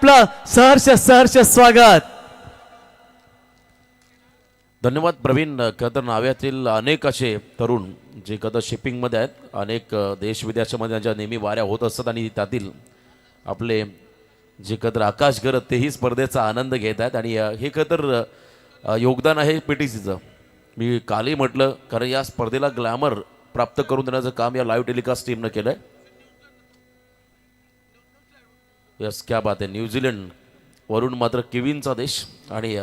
आपलं सहर्ष सहर्ष स्वागत. धन्यवाद प्रवीण. खतर नाव्यातील अनेक असे तरुण जे कदा शिपिंगमध्ये आहेत, अनेक देश विदेशामध्ये त्यांच्या नेहमी वाऱ्या होत असतात आणि त्यातील आपले जे कदर आकाश गरत तेही स्पर्धेचा आनंद घेत आहेत आणि हे कदर योगदान आहे PTCचं. मी कालही म्हटलं, कारण या स्पर्धेला ग्लॅमर प्राप्त करून देण्याचं काम या लाईव्ह टेलिकास्ट टीमनं केलं आहे. यस, क्या बात आहे. न्यूझीलंड वरून मात्र केविनचा देश आणि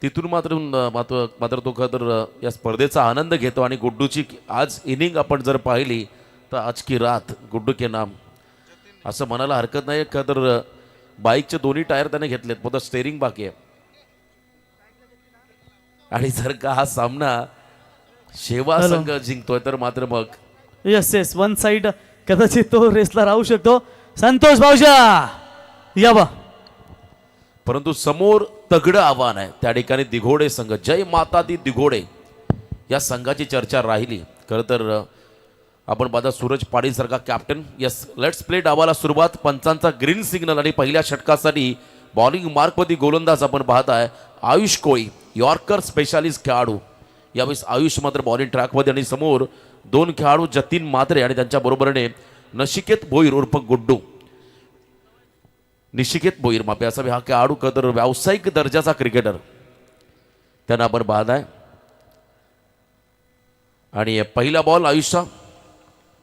तिथून मात्र तो खतर या स्पर्धेचा आनंद घेतो. आणि गुड्डूची आज इनिंग आपण जर पाहिली तर आज की रात गुड्डू के नाम असं म्हणायला हरकत नाही. खतर बाईकचे दोन्ही टायर त्याने घेतलेत, फक्त स्टेअरिंग बाकी आहे. आणि जर का हा सामना शेवा संघ जिंकतोय तर मात्र मग येस वन साइड कदाचित तो रेसला राहू शकतो. संतोष भाऊजा या बा. परंतु समोर तगडं आव्हान आहे. त्या ठिकाणी दिघोडे संघ, जय माता दी दिघोडे या संघाची चर्चा राहिली. खरं तर आपण पाहता सूरज पाटील सारखा कॅप्टन. Yes, let's play. डावाला सुरुवात, पंचांचा ग्रीन सिग्नल आणि पहिल्या षटकासाठी बॉलिंग मार्कवरती गोलंदाज आपण पाहताय आयुष कोळी, यॉर्कर स्पेशालिस्ट खेळाडू. यावेळेस आयुष मात्र बॉलिंग ट्रॅकमध्ये आणि समोर दोन खेळाडू जतीन मात्रे आणि त्यांच्या बरोबरीने नशिकेत भोईर उर्फ गुड्डू. निशिकेत भोईर मापे असा हा खेळाडू कदर व्यावसायिक दर्जाचा क्रिकेटर त्यांना आपण पाहताय. आणि पहिला बॉल आयुष्या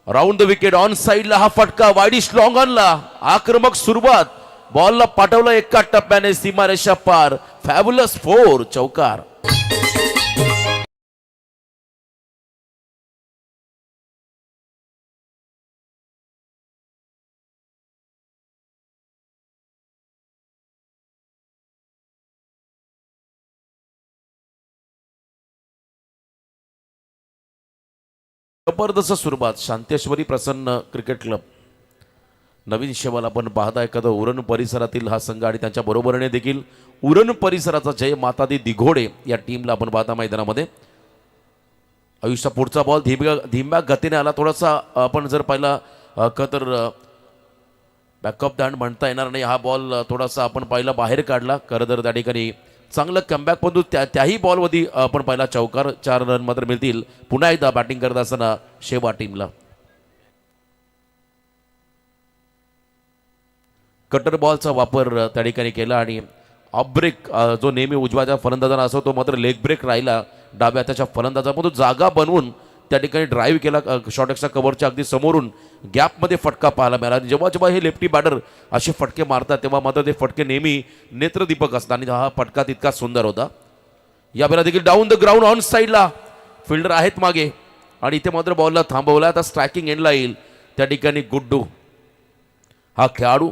राऊंड द विकेट ऑन साइडला हा फटका वाईडिश लॉंग ऑनला. आक्रमक सुरुवात, बॉलला पाठवलं एका टप्प्याने सीमारेषा पार. फॅब्युलस 4 चौकार. जबरदस्त सुरुवात. शांतेश्वरी प्रसन्न क्रिकेट क्लब नवीन शेवाल आपण पाहता. एखादं उरण परिसरातील हा संघ आणि त्यांच्या बरोबरीने देखील उरण परिसराचा जय माता दी दिघोडे या टीमला आपण पाहता मैदानामध्ये. आयुष्या पुढचा बॉल धीम्या गतीने आला. थोडासा आपण जर पाहिला तर बॅकअप दँड म्हणता येणार नाही. हा बॉल थोडासा आपण पाहिला बाहेर काढला. खरं तर त्या ठिकाणी चांगलं कमबॅक, पण त्याही बॉलवरती आपण पाहिला चौकार. 4 रन मात्र मिळतील पुन्हा एकदा बॅटिंग करत असताना शेवा टीमला. कटर बॉलचा वापर त्या ठिकाणी केला आणि ऑफ ब्रेक जो नेहमी उजव्याच्या फलंदाजांना असो तो मात्र लेग ब्रेक राहिला डाव्या त्याच्या फलंदाजामधून जागा बनवून त्या ठिकाणी ड्राईव्ह केला. शॉर्ट एक्सच्या कव्हरच्या अगदी समोरून गॅपमध्ये फटका पाहायला मिळाला. जेव्हा जेव्हा हे लेफ्टी बॅटर असे फटके मारतात तेव्हा मात्र ते फटके नेहमी नेत्रदीपक असतात आणि हा फटका तितका सुंदर होता. यावेळेला देखील डाऊन द ग्राउंड ऑन साईडला फिल्डर आहेत मागे आणि इथे मात्र बॉलला थांबवला. आता स्ट्रायकिंग एंडला येईल त्या ठिकाणी गुड्डू हा खेळाडू.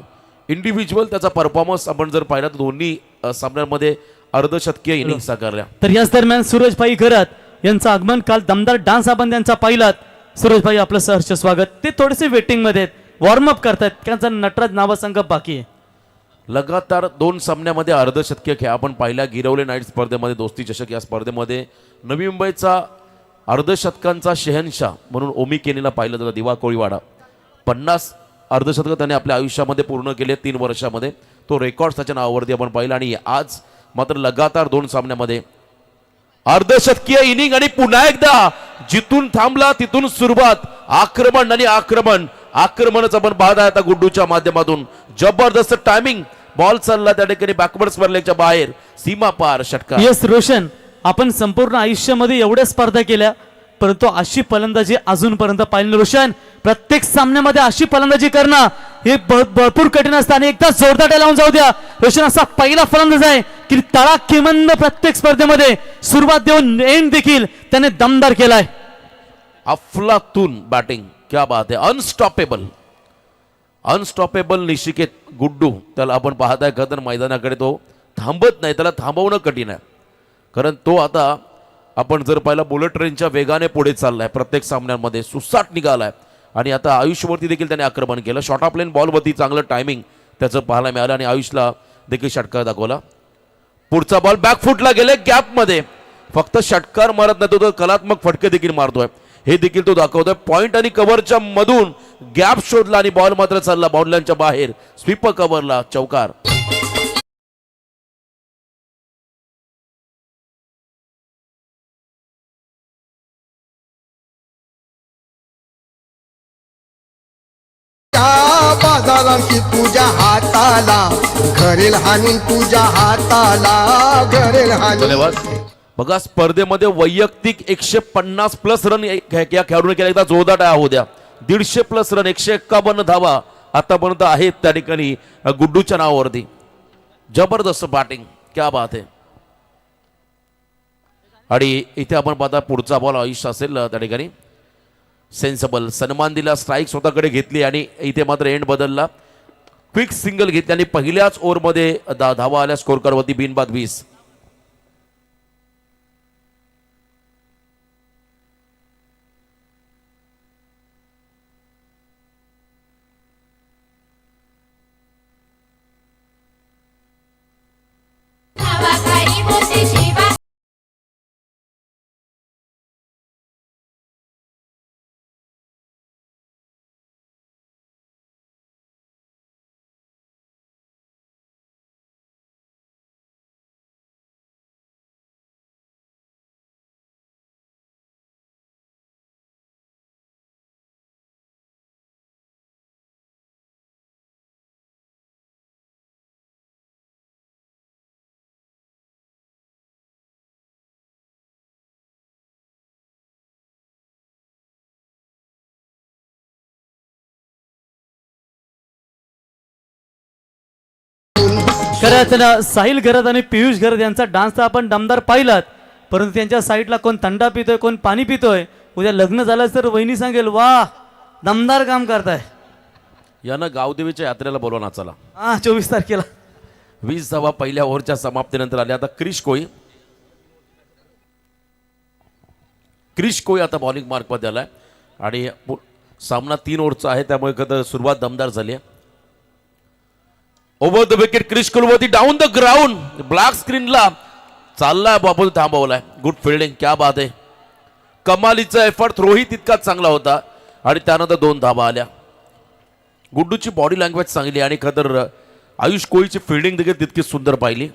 इंडिव्हिज्युअल त्याचा परफॉर्मन्स आपण जर पाहिला तर दोन्ही सामन्यांमध्ये अर्धशतकीय इनिंग साकारल्या. तर याच दरम्यान सूरजभाई घरात यांचं आगमन, काल दमदार डान्स आपण त्यांचा पाहिलात. सूरजभाई आपलं सहर्ष स्वागत. ते थोडेसे वेटिंग मध्ये आहेत, वॉर्मअप करतात. त्यांचा नटराज नावा संघ बाकी आहे. लगातार 2 सामन्यामध्ये अर्धशतकीय खेळ आपण पाहिला. गिरवले नाईट स्पर्धेमध्ये, दोस्ती चषक या स्पर्धेमध्ये नवी मुंबईचा अर्धशतकांचा शहनशाह म्हणून ओमी केनीला पाहिलं जातं. दिवा कोळीवाडा 50 अर्धशतक त्याने आपल्या आयुष्यामध्ये पूर्ण केले 3 वर्षामध्ये. तो रेकॉर्ड त्याच्या नावावरती आपण पाहिला. आणि आज मात्र लगातार 2 सामन्यामध्ये अर्धशतकीय इनिंग आणि पुन्हा एकदा जिथून थांबला तिथून सुरुवात. आक्रमण आणि आक्रमणच आपण पाहत आहे आता गुड्डूच्या माध्यमातून. जबरदस्त टायमिंग, बॉल चालला त्या ठिकाणी बॅकवर्ड स्पर्धेच्या बाहेर, सीमा पार षटकार. येस रोशन, आपण संपूर्ण आयुष्यामध्ये एवढ्या स्पर्धा केल्या परंतु अशी फलंदाजी अजूनपर्यंत पाहिली नाही. रोशन, प्रत्येक सामन्यामध्ये अशी फलंदाजी करणं हे भरपूर कठीण असतं आणि एकदा जोरदार टाळ्या लावून जाऊ द्या. रोशन असा पहिला फलंदाज आहे की तडाखेबंद प्रत्येक स्पर्धेमध्ये सुरुवात देऊन एंड देखील त्याने दमदार केलाय. अफलातून बॅटिंग, क्या बात आहे. अनस्टॉपेबल निशिकेत गुड्डू त्याला आपण पाहताय. खतर मैदानाकडे तो थांबत नाही, त्याला थांबवणं कठीण आहे. कारण तो आता आपण जर पाहिला बुलेट ट्रेनच्या वेगाने पुढे चाललाय. प्रत्येक सामन्यांमध्ये सुसाट निघालाय आणि आता आयुषवरती देखील त्याने आक्रमण केलं. शॉर्ट ऑफ लेन बॉलवरती चांगलं टायमिंग त्याचं पाहायला मिळालं आणि आयुषला देखील षटकार दाखवला. पुढचा बॉल बॅकफुटला गेले गॅपमध्ये. फक्त षटकार मारत नाही, तो कलात्मक फटके देखील मारतोय हे देखील तो दाखवतोय. पॉइंट आणि कव्हरच्या मधून गॅप शोधला आणि बॉल मात्र चालला बाउंड्रीच्या बाहेर. स्वीपर कव्हरला चौकार. कलांकित तुझ्या हाताला, घरेल हानी तुझ्या हाताला, घरेल हानी. धन्यवाद. बघा स्पर्धेमध्ये वैयक्तिक 150 प्लस रन या खेळाडूने केला. एकदा जोरदार टाळ्या होऊ द्या. 150 प्लस रन, 151 धावा आतापर्यंत आहेत त्या ठिकाणी गुड्डूच्या नावावरती. जबरदस्त बॅटिंग, क्या बात आहे. आणि इथे आपण पाहता पुढचा बॉल आयुष असेल त्या ठिकाणी. सेन्सेबल सन्मान दिला, स्ट्राईक स्वतःकडे घेतली आणि इथे मात्र एंड बदलला. क्विक सिंगल घेतली आणि पहिल्याच ओव्हरमध्ये धावा आल्या स्कोर कार्डवरती. बिनबाद 20. खरंच ना, साहिल गरज आणि पियुष गरज यांचा डान्स तर आपण दमदार पाहिलात, परंतु त्यांच्या साईडला कोण थंडा पितोय, कोण पाणी पितोय. उद्या लग्न झालं तर वहिनी सांगेल वा दमदार काम करताय. यानं गावदेवीच्या यात्रेला बोलवा नाचाला. 24 तारखेला. 20 धावा पहिल्या ओव्हरच्या समाप्तीनंतर आल्या. आता क्रिश कोई आता बॉलिंग मार्कमध्ये आलाय आणि सामना 3 ओव्हरचा आहे, त्यामुळे खरं सुरुवात दमदार झाली आहे. ओव्हर द विकेट क्रिश कोलवरती डाऊन द ग्राउंड. ब्लॅक स्क्रीनला चाललाय बाबू, थांबवलाय. गुड फिल्डिंग, क्या बात आहे. कमालीचा एफर्ट, थ्रोही तितकाच चांगला होता आणि त्यानंतर 2 धावा आल्या. गुड्डूची बॉडी लँग्वेज चांगली आणि खतर आयुष कोळीची फिल्डिंग देखील तितकीच सुंदर पाहिली.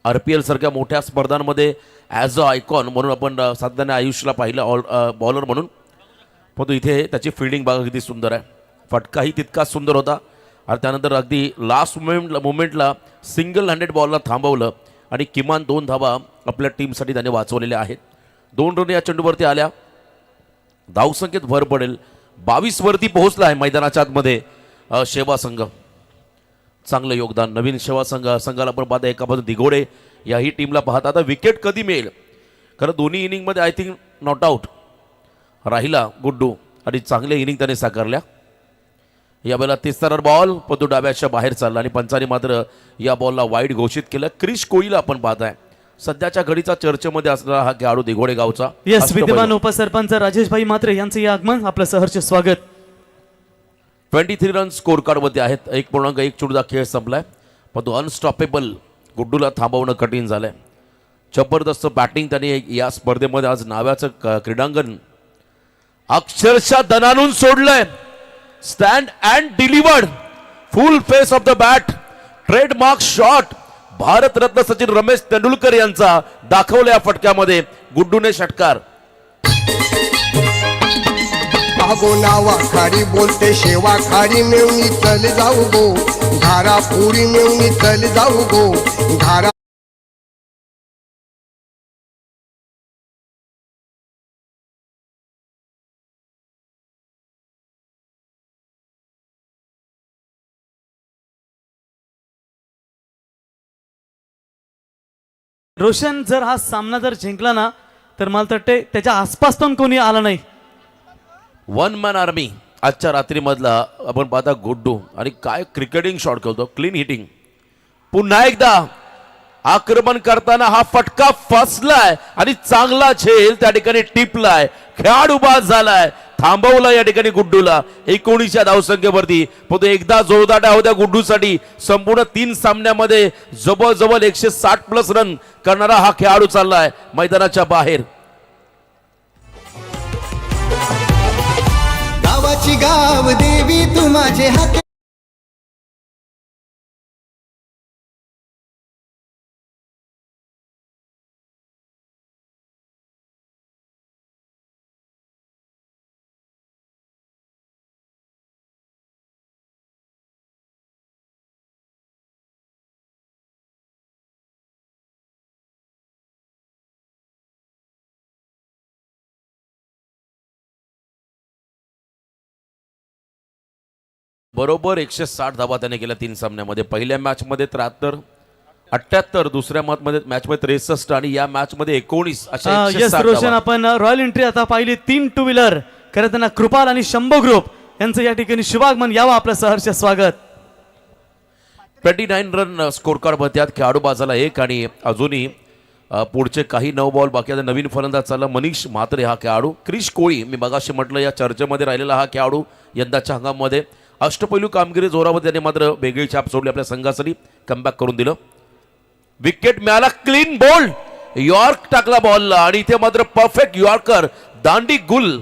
RPL सारख्या मोठ्या स्पर्धांमध्ये ॲज अ आयकॉन म्हणून आपण साधारण आयुषला पाहिलं बॉलर म्हणून, परंतु इथे त्याची फिल्डिंग बघा किती सुंदर आहे. फटकाही तितकाच सुंदर होता आणि त्यानंतर अगदी लास्ट मोमेंटला सिंगल हँडेड बॉलला थांबवलं आणि किमान 2 धावा आपल्या टीमसाठी त्याने वाचवलेल्या आहेत. 2 रन या चेंडूवरती आल्या. धावसंख्येत भर पडेल. 22 वरती पोहोचला आहे मैदानाच्या आतमध्ये शेवा संघ. चांगलं योगदान नवीन शेवा संघाला आपण पाहता. एका बाजू दिघोडे याही टीमला पाहता. आता विकेट कधी मिळेल, खरं दोन्ही इनिंगमध्ये आय थिंक नॉट आऊट राहिला गुड्डू आणि चांगल्या इनिंग त्याने साकारल्या. यावेळेला 33 बॉल, पण तो डाव्याच्या बाहेर चालला आणि पंचाने मात्र या बॉलला वाईड घोषित केलं. क्रिश कोळीला आपण पाहताय सध्याच्या घडीचा चर्चेमध्ये असणारा हा खेळाडू दिघोडे गावचा. यस, विद्यमान उपसरपंच राजेशभाई मात्रे यांचं या आगमन, आपलं सहर्ष स्वागत. 23 रन स्कोर कार्डवरती आहेत. 1.1 चुडदा खेळ संपलाय, पण तो अनस्टॉपेबल गुड्डूला थांबवणं कठीण झालंय. जबरदस्त बॅटिंग त्याने या स्पर्धेमध्ये आज नाव्याचं क्रीडांगण अक्षरशः दणानून सोडलंय. Stand and delivered, full face of the bat, trademark shot. Bharat Ratna Sachin Ramesh Tendulkar यांचा दाखवल्या फटक्यामध्ये गुड्डूने षटकार. आगो नावा खारी बोलते शेवा खारी मेवणी चल जाऊ गो, धारा पुरी मेवणी चल जाऊ गो, धारा रोशन जर हा सामना जर जिंकला ना, तर मला तर वाटते त्याच्या आसपास पण कोणी आला नाही. 1 मॅन आर्मी आजच्या रात्रीमधला आपण पाहता गुड्डू आणि काय क्रिकेटिंग शॉट खेळतो, क्लीन हिटिंग. पुन्हा एकदा आक्रमण करताना हा फटका फसलाय आणि चांगला झेल त्या ठिकाणी टिपलाय. खेळाडू बाद झालाय, थांबवला या ठिकाणी गुड्डूला 19 धावसंख्येवरती. पण एकदा जोरदार होत्या गुड्डूसाठी. संपूर्ण 3 सामन्यामध्ये जवळजवळ 160 प्लस रन करणारा हा खेळाडू चाललाय मैदानाच्या बाहेर. गावाची गाव देवी तू माझे हात बरोबर 160 धावा त्याने केल्या 3 सामन्यामध्ये. पहिल्या मॅचमध्ये 73, 78, दुसऱ्या मॅचमध्ये 63 आणि या मॅचमध्ये 19 अशा यस 160 रोशन, धावा. आपण रॉयल एंट्री आता पाहिली 3 टू व्हीलर खरं त्यांना कृपाल आणि शंभो ग्रुप यांचं या ठिकाणी शुभागमन. यावं आपलं सहर्ष स्वागत. 29 रन स्कोर कार्ड मध्ये खेळाडू बाजाला 1 आणि अजूनही पुढचे काही 9 बॉल बाकी आहे. नवीन फलंदाज चालला मनीष म्हात्रे हा खेळाडू. क्रिश कोळी मी मगाशी म्हटलं या चर्चेमध्ये राहिलेला हा खेळाडू यंदाच्या हंगामामध्ये अष्टपैलू कामगिरी जोरावर त्याने मात्र वेगळी छाप सोडली. आपल्या संघासाठी कमबॅक करून दिलं. विकेट मिळाला, क्लीन बोल्ड, यॉर्क टाकला बॉलला आणि इथे मात्र परफेक्ट यॉर्कर, दांडी गुल.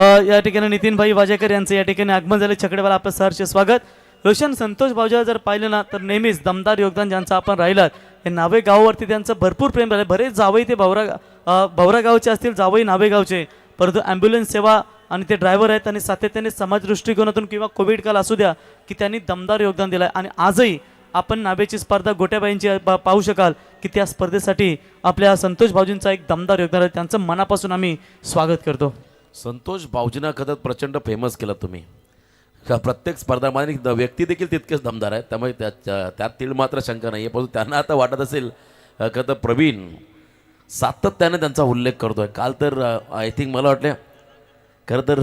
या ठिकाणी नितीन भाई वाजेकर यांचं या ठिकाणी आगमन झाले. छकडेवाला आपलं सहर्ष स्वागत. रोशन, संतोष भाऊजा जर पाहिलं ना तर नेहमीच दमदार योगदान ज्यांचं आपण राहिलात. हे नावे गावावरती त्यांचं भरपूर प्रेम राहिलं. बरेच जावई ते भवरा गावचे असतील, जावई नावे गावचे, परंतु ॲम्ब्युलन्स सेवा आणि ते ड्रायव्हर आहेत आणि सातत्याने समाज दृष्टिकोनातून किंवा कोविड काल असू द्या की त्यांनी दमदार योगदान दिलं आहे. आणि आजही आपण नावेची स्पर्धा गोट्याबाईंची पाहू शकाल की त्या स्पर्धेसाठी आपल्या संतोष भाऊजींचा एक दमदार योगदान आहे. त्यांचं मनापासून आम्ही स्वागत करतो. संतोष भाऊजींना खरं प्रचंड फेमस केलं तुम्ही. प्रत्येक स्पर्धामध्ये व्यक्ती देखील तितकेच दमदार आहेत, त्यामुळे त्यात तीळ मात्र शंका नाही आहे. परंतु त्यांना आता वाटत असेल खरं तर प्रवीण सातत्याने त्यांचा उल्लेख करतोय. काल तर आय थिंक मला वाटलं खरं तर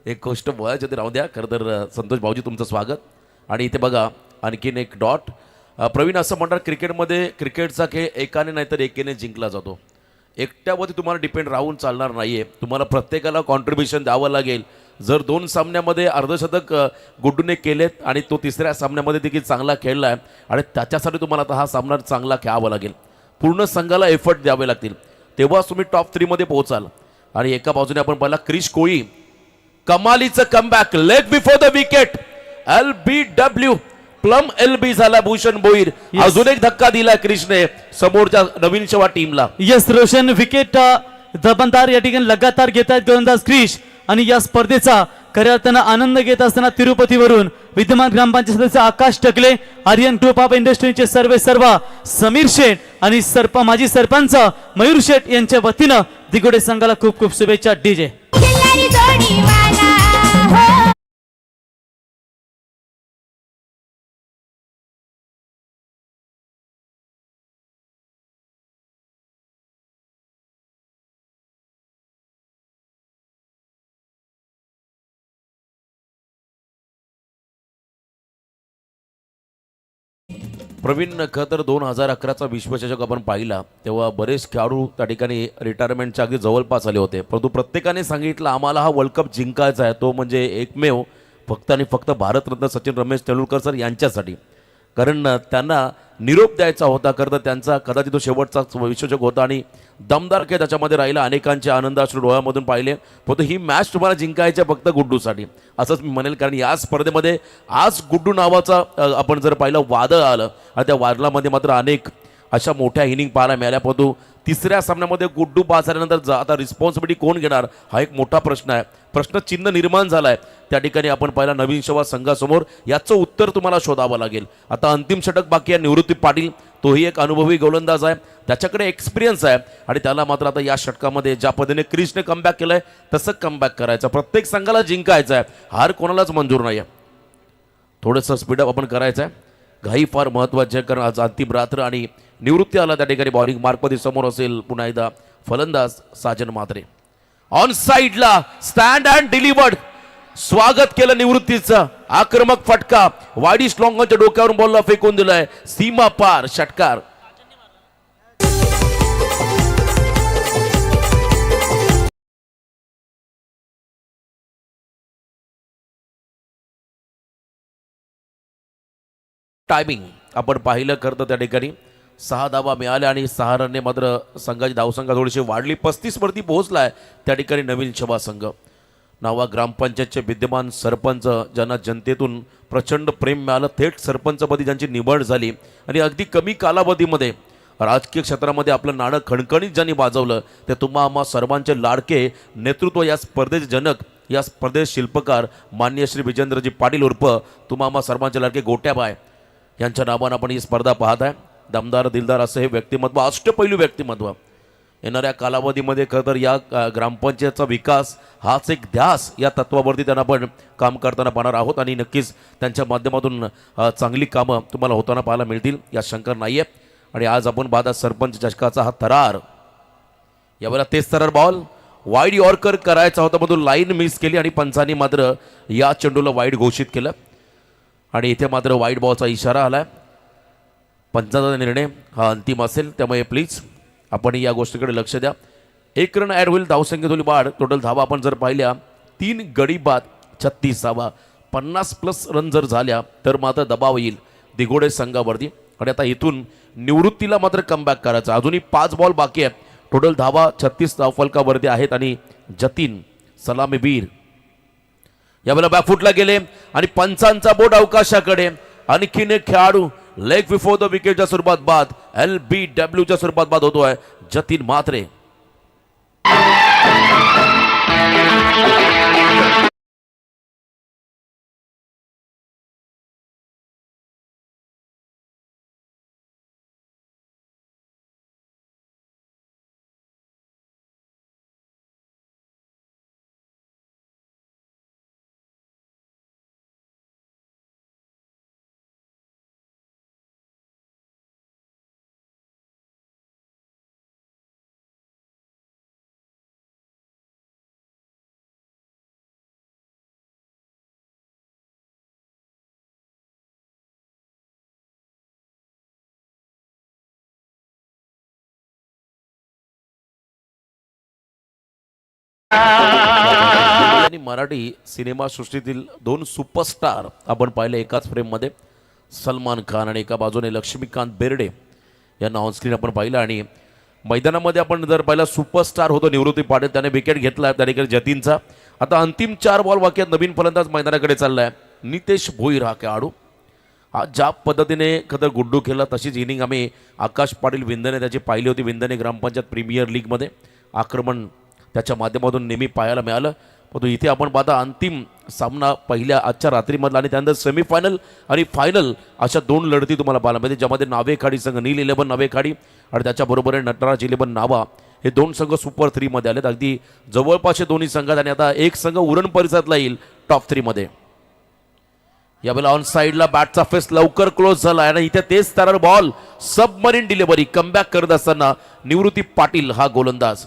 एक गोष्ट बोलायची होती, राहू द्या. खरं तर संतोष भाऊजी तुमचं स्वागत. आणि इथे बघा आणखीन एक डॉट. प्रवीण असं म्हणतात क्रिकेटमध्ये क्रिकेटचा खेळ एकाने नाहीतर एकेने जिंकला जातो. एकट्यावरती तुम्हाला डिपेंड राहून चालणार नाही आहे. तुम्हाला प्रत्येकाला कॉन्ट्रीब्युशन द्यावं लागेल. जर 2 सामन्यामध्ये अर्धशतक गुड्डूने केलेत आणि तो तिसऱ्या सामन्यामध्ये देखील चांगला खेळला आहे आणि त्याच्यासाठी तुम्हाला आता हा सामना चांगला खेळावा लागेल. पूर्ण संघाला एफर्ट द्यावे लागतील, तेव्हाच तुम्ही टॉप 3 मध्ये पोहोचाल. आणि एका बाजूने आपण पाहिला क्रिश कोळी, कमालीचं comeback, leg before the wicket, LBW plumb LB झाला भूषण भोईर. अजून एक धक्का दिला क्रिशने समोरच्या नवीन शेवा टीमला. यस रोशन, विकेट दबनदार या ठिकाणी लगातार घेत आहेत गोलंदाज क्रिश. आणि या स्पर्धेचा खऱ्या अर्थानं आनंद घेत असताना तिरुपतीवरून विद्यमान ग्रामपंचायत सदस्य आकाश टकले, आर्यन ग्रुप ऑफ इंडस्ट्रीचे सर्व समीर शेठ आणि माजी सरपंच मयूर शेठ यांच्या वतीनं दिगोडे संघाला खूप खूप शुभेच्छा. डीजे प्रवीण खरं तर 2011चा विश्वचषक आपण पाहिला तेव्हा बरेच खेळाडू त्या ठिकाणी रिटायरमेंटच्या अगदी जवळपास आले होते. परंतु प्रत्येकाने सांगितलं आम्हाला हा वर्ल्ड कप जिंकायचा आहे, तो म्हणजे एकमेव फक्त आणि फक्त भारतरत्न सचिन रमेश तेंडुलकर सर यांच्यासाठी. कारण त्यांना निरोप द्यायचा होता. खरं तर त्यांचा कदाचित तो शेवटचा विश्वचषक होता आणि दमदार खेळ त्याच्यामध्ये राहिला. अनेकांचे आनंदाश्रू डोळ्यामधून पाहिले. फक्त ही मॅच तुम्हाला जिंकायची फक्त गुड्डूसाठी असंच मी म्हणेल. कारण या स्पर्धेमध्ये आज गुड्डू नावाचा आपण जर पाहिलं वादळ आलं आणि त्या वादळामध्ये मात्र अनेक अशा मोठ्या इनिंग पाहायला मिळाल्या. परंतु तिसऱ्या सामन्यामध्ये गुड्डू पास झाल्यानंतर आता रिस्पॉन्सिबिलिटी कोण घेणार हा एक मोठा प्रश्न आहे. प्रश्नचिन्ह निर्माण झाला आहे. त्या ठिकाणी आपण पाहिला नवीन शेवा संघासमोर याचं उत्तर तुम्हाला शोधावं लागेल. आता अंतिम षटक बाकी आहे. निवृत्ती पाटील तोही एक अनुभवी गोलंदाज आहे, त्याच्याकडे एक्सपिरियन्स आहे आणि त्याला मात्र आता या षटकामध्ये ज्या पद्धतीने क्रिशने कमबॅक केलंय तसं कमबॅक करायचं. प्रत्येक संघाला जिंकायचं आहे, हार कोणालाच मंजूर नाही आहे. थोडंसं स्पीडअप आपण करायचं आहे. घाई फार महत्त्वाची आहे कारण आज अंतिम रात्र आणि निवृत्ती आला. त्या ठिकाणी बॉलिंग मार्कमध्ये समोर असेल पुन्हा एकदा फलंदाज साजन म्हात्रे. ऑन साईडला स्टँड अँड डिलिव्हर्ड, स्वागत केलं निवृत्तीचं. आक्रमक फटका वाडी स्लॉंगच्या डोक्यावरून बॉलला फेकून दिलाय, सीमा पार षटकार. टायमिंग आपण पाहिलं खरं तर त्या ठिकाणी 6 धावा मिळाल्या आणि 6 रनने मात्र संघाची धावसंख्या थोडीशी वाढली. 35 वरती पोहोचलाय त्या ठिकाणी नवीन शबा संघ. नावा ग्रामपंचायतचे विद्यमान सरपंच ज्यांना जनतेतून प्रचंड प्रेम मिळालं, थेट सरपंचपदी ज्यांची निवड झाली आणि अगदी कमी कालावधीमध्ये राजकीय क्षेत्रामध्ये आपलं नाणं खणखणीत ज्यांनी वाजवलं ते तुम्हा आम्हा सर्वांचे लाडके नेतृत्व, या स्पर्धेचे जनक, या स्पर्धेचे शिल्पकार माननीय श्री विजेंद्रजी पाटील उर्फ तुम्हा आम्हा सर्वांचे लाडके गोट्याबाय यांच्या नावानं आपण ही स्पर्धा पाहत आहे. दमदार दिलदार असं हे व्यक्तिमत्व, अष्टपैलू व्यक्तिमत्व. येणाऱ्या कालावधीमध्ये खरं तर या ग्रामपंचायतचा विकास हाच एक ध्यास या तत्वावरती त्यांना आपण काम करताना पाहणार आहोत आणि नक्कीच त्यांच्या माध्यमातून चांगली कामं तुम्हाला होताना पाहायला मिळतील यात शंका नाही आहे. आणि आज आपण पाहता सरपंच चषकाचा हा थरार, यावेळेला तेच थरार बॉल वाईड यॉर्कर करायचा होता, मधून लाईन मिस केली आणि पंचांनी मात्र या चेंडूला वाईड घोषित केलं आणि इथे मात्र वाईड बॉलचा इशारा आलाय. पंचांचा निर्णय हा अंतिम असेल, त्यामुळे प्लीज आपण या गोष्टीकडे लक्ष द्या. 1 रन ॲड होईल, धावसंख्येत होईल वाढ. टोटल धावा आपण जर पाहिल्या 3 गडी बाद 36 धावा, 50+ रन जर झाल्या तर मात्र दबाव येईल दिघोडे संघावरती आणि आता इथून निवृत्तीला मात्र कमबॅक करायचं. अजूनही 5 बॉल बाकी आहेत. टोटल धावा 36 धावफलकावरती आहेत आणि जतीन सलामीवीर यावेळेला बॅकफुटला गेले आणि पंचांचा बोट अवकाशाकडे. आणखीन एक खेळाडू लेग बिफोर द विकेटच्या स्वरूपात बाद, LBWच्या स्वरूपात बाद होतोय जतीन म्हात्रे. आणि मराठी सिनेमा सृष्टीतील 2 सुपरस्टार आपण पाहिले एकाच फ्रेममध्ये, सलमान खान आणि एका बाजूने लक्ष्मीकांत बेर्डे यांना ऑनस्क्रीन आपण पाहिलं. आणि मैदानामध्ये आपण जर पाहिलं सुपरस्टार होतो निवृत्ती पाटील, त्याने विकेट घेतला त्या ठिकाणी जतीनचा. आता अंतिम 4 बॉल बाकी आहेत. नवीन फलंदाज मैदानाकडे चाललाय नितेश भोईर हा खेळाडू. हा ज्या पद्धतीने खतर गुड्डू खेळला तशीच इनिंग आम्ही आकाश पाटील विंदने त्याची पाहिली होती. विंदने ग्रामपंचायत प्रीमियर लीगमध्ये आक्रमण त्याच्या माध्यमातून नेहमी पाहायला मिळालं. परंतु इथे आपण पाहता अंतिम सामना पहिल्या आजच्या रात्रीमधला आणि त्यानंतर सेमीफायनल आणि फायनल अशा 2 लढती तुम्हाला पाहायला मिळते, ज्यामध्ये नावेखाडी संघ नील 11 नावेखाडी आणि त्याच्याबरोबर नटराज 11 नावा हे 2 संघ सुपर 3 मध्ये आलेत. अगदी जवळपास दोन्ही संघात आणि आता एक संघ उरण परिसरातला येईल टॉप 3 मध्ये. यावेळेला ऑन साईडला बॅटचा फेस लवकर क्लोज झाला आणि इथे तेच तरर बॉल सबमरीन डिलिव्हरी कमबॅक करत असताना निवृत्ती पाटील हा गोलंदाज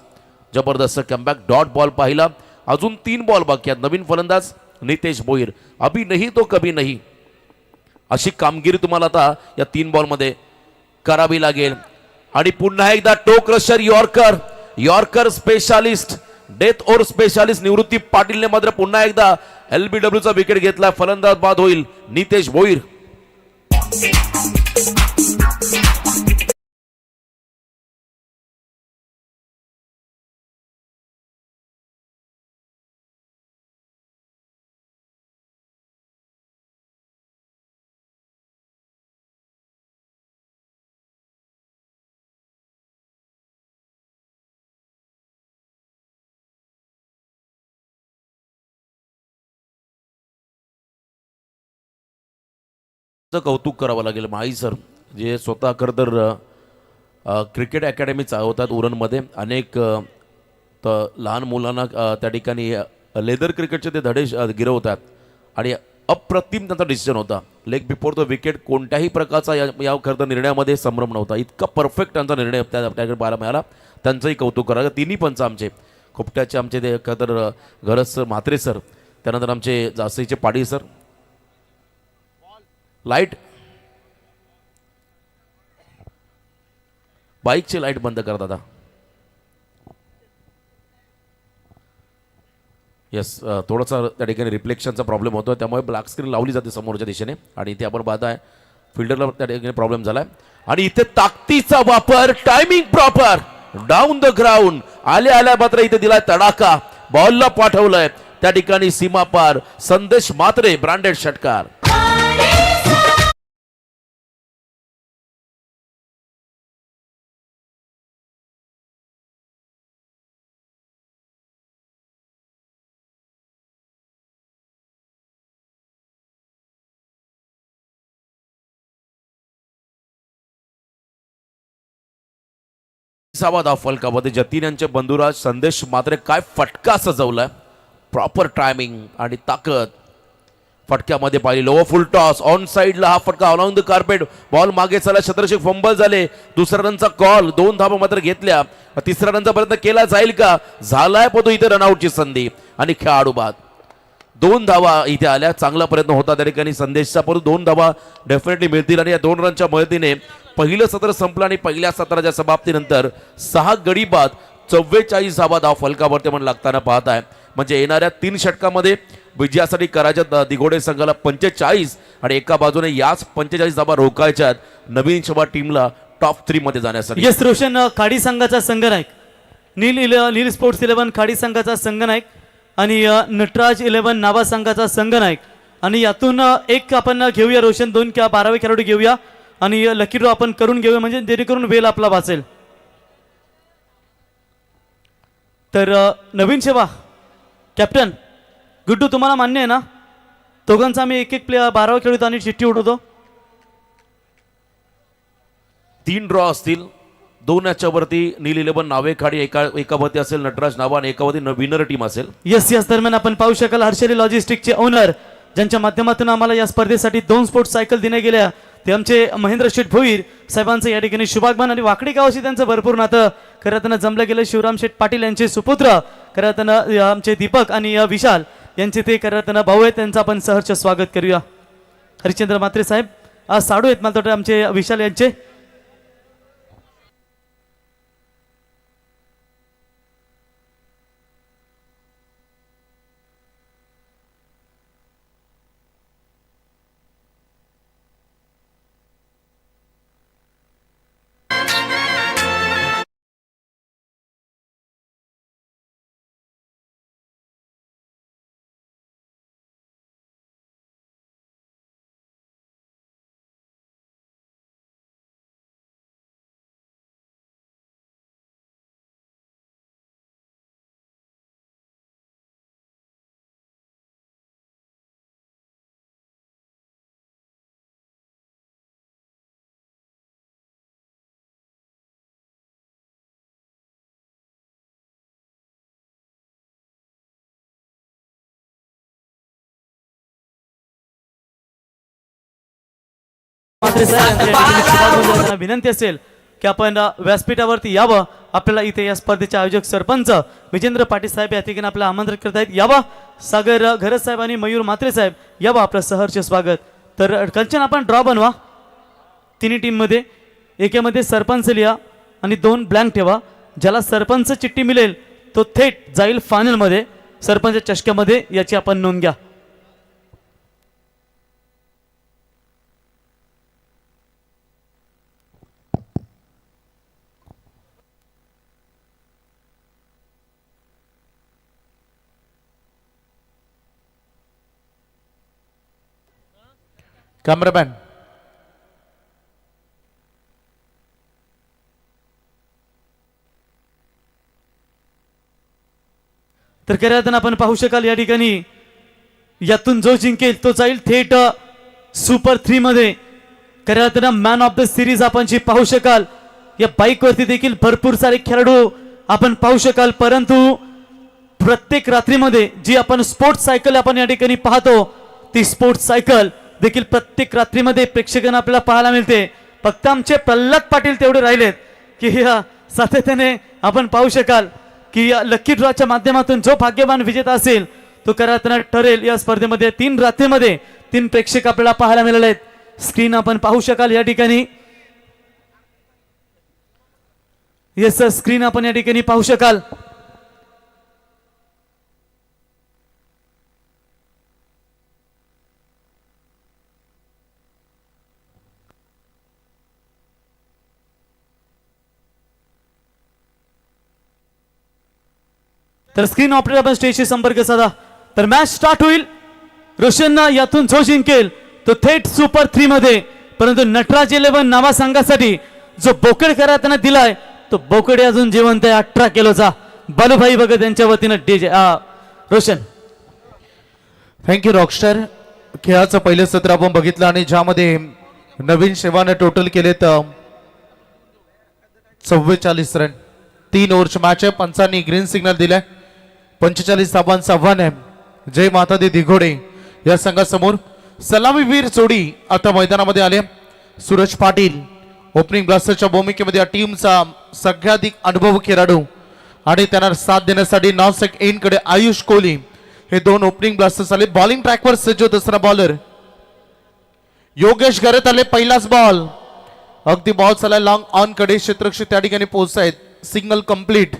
जबरदस्त कमबॅक डॉट बॉल पाहिला. अजून 3 बॉल बाकी आहेत. नवीन फलंदाज नितेश भोईर, अभी नहीं तो कभी नहीं अशी कामगिरी तुम्हाला आता या 3 बॉलमध्ये करावी लागेल. आणि पुन्हा एकदा toe crusher yorker specialist, death over specialist Nivrutti पाटीलने मात्र पुन्हा एकदा LBWचा विकेट घेतला. फलंदाज बाद होईल नितेश भोईर. कौतुक करावं लागेल माई सर, जे स्वतः खरं तर क्रिकेट अकॅडमी चालवतात उरणमध्ये. अनेक लहान मुलांना त्या ठिकाणी लेदर क्रिकेटचे ते धडे गिरवतात आणि अप्रतिम त्यांचा डिसिजन होता. लेग बिफोर द विकेट कोणत्याही प्रकारचा या खरं तर निर्णयामध्ये संभ्रम नव्हता. इतका परफेक्ट त्यांचा निर्णय त्याकडे पाहायला मिळाला. त्यांचंही कौतुक करा. 3 पंच आमचे खोपट्याचे आमचे ते खरं तर गरज सर, म्हात्रे सर, त्यानंतर आमचे जास्तीचे पाटील सर. लाईट बाईकची लाईट बंद करा दादा. येस, थोडासा त्या ठिकाणी रिफ्लेक्शनचा प्रॉब्लेम होतो, त्यामुळे ब्लॅक स्क्रीन लावली जाते समोरच्या दिशेने आणि इथे आपण पाहताय फिल्डरला त्या ठिकाणी प्रॉब्लेम झाला आहे. आणि इथे ताकदीचा वापर, timing proper, down the ground, आल्या मात्र इथे दिलाय तडाखा, बॉलला पाठवलंय त्या ठिकाणी सीमा पार. संदेश मात्रे ब्रँडेड षटकार. धाव फलकामध्ये जतीन यांचे बंधुराज संदेश मात्रे काय फटका सजवलाय, प्रॉपर टायमिंग आणि ताकद. फटक्यामध्ये पाहिली लो फुल टॉस ऑन साइडला हा फटका ऑन द कार्पेट, बॉल मागे चला, क्षेत्ररक्षक फंबल झाले. दुसऱ्या रनचा कॉल, 2 धावा मात्र घेतल्या. तिसऱ्या रनचा प्रयत्न केला जाईल का, झालाय पण तो इथे रनआउटची संधी आणि खेळाडू बाद. 2 धावा इथे आल्या, चांगला प्रयत्न होता त्या ठिकाणी संदेशचा, परंतु 2 धावा डेफिनेटली मिळतील आणि या 2 रनच्या मदतीने पहिलं सत्र संपलं आणि पहिल्या सत्राच्या समाप्तीनंतर 6 गडी बाद 44 धावा धाव फलकावरती म्हणून लागताना पाहत आहे. म्हणजे येणाऱ्या 3 षटकामध्ये विजयासाठी करायच्या दिघोडे संघाला 45 आणि एका बाजूने याच 45 धावा रोखायच्यात नवीन शबा टीमला टॉप 3 मध्ये जाण्यासाठी. यस रोशन खाडी संघाचा संघनायक, नील स्पोर्ट्स 11 खाडी संघाचा संघनायक आणि नटराज 11 नावा संघाचा संघनायक. आणि यातून एक आपण घेऊया रोशन, 2 किंवा 12वे खेळाडू घेऊया आणि लकी ड्रॉ आपण करून घेऊया, म्हणजे जेणेकरून वेळ आपला वाचेल. तर नवीन सेवा कॅप्टन गुड्डू, तुम्हाला मान्य आहे ना? दोघांचा आम्ही एक प्लेयर 12वा खेळतो आणि चिठ्ठी उडवतो. 3 ड्रॉ असतील, 2 याच्यावरती नील 11 नावे खाडी, एकावरती असेल नटराज नावा आणि एकावरती विनर टीम असेल. यस दरम्यान आपण पाहू शकाल हर्षली लॉजिस्टिकचे ओनर, ज्यांच्या माध्यमातून आम्हाला या स्पर्धेसाठी 2 स्पोर्ट्स सायकल देण्यात गेल्या, ते आमचे महेंद्र शेठ भोईर साहेबांचं या ठिकाणी शुभागमन. आणि वाकडी गावाशी त्यांचं भरपूर नातं खरं जमलं गेलं. शिवराम शेठ पाटील यांचे सुपुत्र खरं आमचे दीपक आणि विशाल यांचे ते खरं भाऊ आहेत, त्यांचं आपण सहर्ष स्वागत करूया. हरिश्चंद्र मात्रे साहेब आज साडू आहेत मला वाटतं आमचे विशाल यांचे. मात्रे साहेब यांना विनंती असेल की आपण व्यासपीठावरती यावं. आपल्याला इथे या स्पर्धेचे आयोजक सरपंच विजेंद्र पाटील साहेब या ठिकाणी आपल्याला आमंत्रित करत आहेत. यावा सागर घरत साहेब आणि मयूर मात्रे साहेब, यावा आपलं सहर्ष स्वागत. तर कंचन आपण ड्रॉ बनवा 3 टीममध्ये, एकेमध्ये सरपंच लिहा आणि 2 ब्लँक ठेवा. ज्याला सरपंच चिठ्ठी मिळेल तो थेट जाईल फायनलमध्ये सरपंच चषक्यामध्ये, याची आपण नोंद घ्या. कॅमेरामॅन तर खऱ्या आपण पाहू शकाल या ठिकाणी यातून जो जिंकेल तो जाईल थेट सुपर 3 मध्ये. खऱ्या मॅन ऑफ द सिरीज आपण जी पाहू शकाल, या बाईक वरती देखील भरपूर सारे खेळाडू आपण पाहू शकाल, परंतु प्रत्येक रात्रीमध्ये जी आपण स्पोर्ट्स सायकल आपण या ठिकाणी पाहतो, ती स्पोर्ट्स सायकल देखील प्रत्येक रात्रीमध्ये प्रेक्षकांना आपल्याला पाहायला मिळते. फक्त आमचे प्रल्हाद पाटील तेवढे राहिलेत की सातत्याने आपण पाहू शकाल की लकी ड्रॉच्या माध्यमातून जो भाग्यवान विजेता असेल तो खऱ्या ठरेल. या स्पर्धेमध्ये 3 रात्रीमध्ये 3 प्रेक्षक आपल्याला पाहायला मिळाले आहेत. स्क्रीन आपण पाहू शकाल या ठिकाणी. येस स्क्रीन आपण या ठिकाणी पाहू शकाल. तर स्क्रीन ऑपरेटर आपण स्टेजशी संपर्क साधा. तर मॅच स्टार्ट होईल. रोशन यातून जो जिंकेल तो थेट सुपर 3 मध्ये, परंतु नटराज 11 नावा संघासाठी जो बोकड करा त्यांना दिलाय तो बोकड अजून जिवंत आहे 18 किलोचा. बालूभाई भगत यांच्या वतीनं डीजे रोशन. Thank you Rockstar. खेळाचं पहिलं सत्र आपण बघितलं आणि ज्यामध्ये नवीन शेवाने टोटल केले तर 44 रन. 3 ओव्हरची मॅच आहे. पंचांनी ग्रीन सिग्नल दिलाय. 45 धावांचं आव्हान आहे. जय माता दी दिघोडे या संघासमोर. सलामीवीर जोडी आता मैदानामध्ये आले. सूरज पाटील ओपनिंग ब्लास्टरच्या भूमिकेमध्ये या टीमचा सगळ्याधिक अनुभव खेळाडू आणि त्यांना साथ देण्यासाठी नॉनसेक एन कडे आयुष कोहली हे 2 ओपनिंग ब्लास्टर्स आले. बॉलिंग ट्रॅकवर सज्ज होत असणारा बॉलर योगेश घरत आले. पहिलाच बॉल अगदी बॉल चालला लॉंग ऑन कडे. क्षेत्ररक्षक त्या ठिकाणी पोहोचतायत. Signal complete.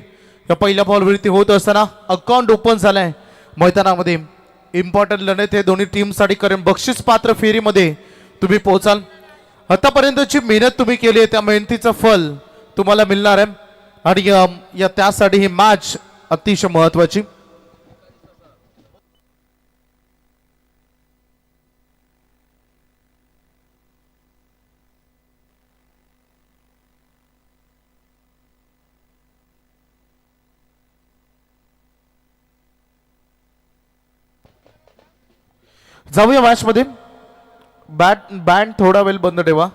या पहिल्या बॉलवरती होत असताना अकाउंट ओपन झालाय मैदानामध्ये. इम्पॉर्टंट लढत हे दोन्ही टीमसाठी, कारण बक्षीस पात्र फेरीमध्ये तुम्ही पोहोचाल. आतापर्यंतची मेहनत तुम्ही केली आहे त्या मेहनतीचं फल तुम्हाला मिळणार आहे आणि या त्यासाठी ही मॅच अतिशय महत्वाची. जाऊया मॅच मध्ये. बँड थोडा वेळ बंद ठेवा